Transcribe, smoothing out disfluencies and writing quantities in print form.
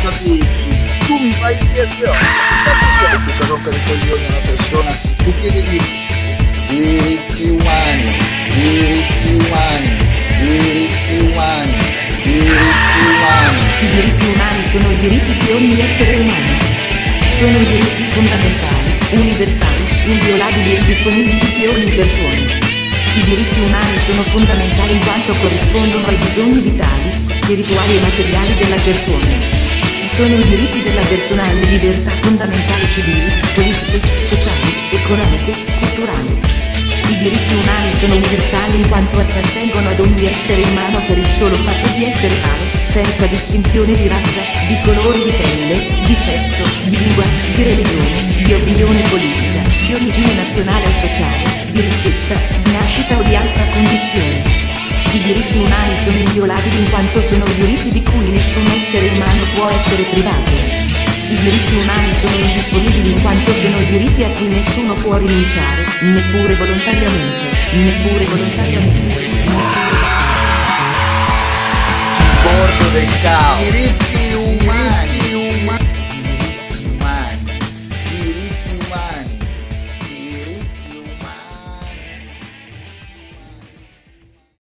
capisci? Tu mi fai l'impressione. Che rocca di coglioni a una persona, tu chiedi diritti umani, diritti umani, diritti umani, diritti umani. I diritti umani sono i diritti di ogni essere umano. Sono i diritti fondamentali, universali, inviolabili e indisponibili di ogni persona. I diritti umani sono fondamentali in quanto corrispondono ai bisogni vitali, spirituali e materiali della persona. Sono i diritti della persona alle libertà fondamentali civili, politiche, sociali, economiche, culturali. I diritti umani sono universali in quanto appartengono ad ogni essere umano per il solo fatto di essere tale, senza distinzione di razza, di colore di pelle, di sesso, di lingua, di religione, di opinione politica, di origine nazionale o sociale, di ricchezza, di nascita o di altra condizione. I diritti umani sono inviolabili in quanto sono i diritti di cui nessun essere umano può essere privato. I diritti umani sono indisponibili in quanto sono i diritti a cui nessuno può rinunciare, neppure volontariamente, neppure volontariamente. Bordo del caos. Diritti umani.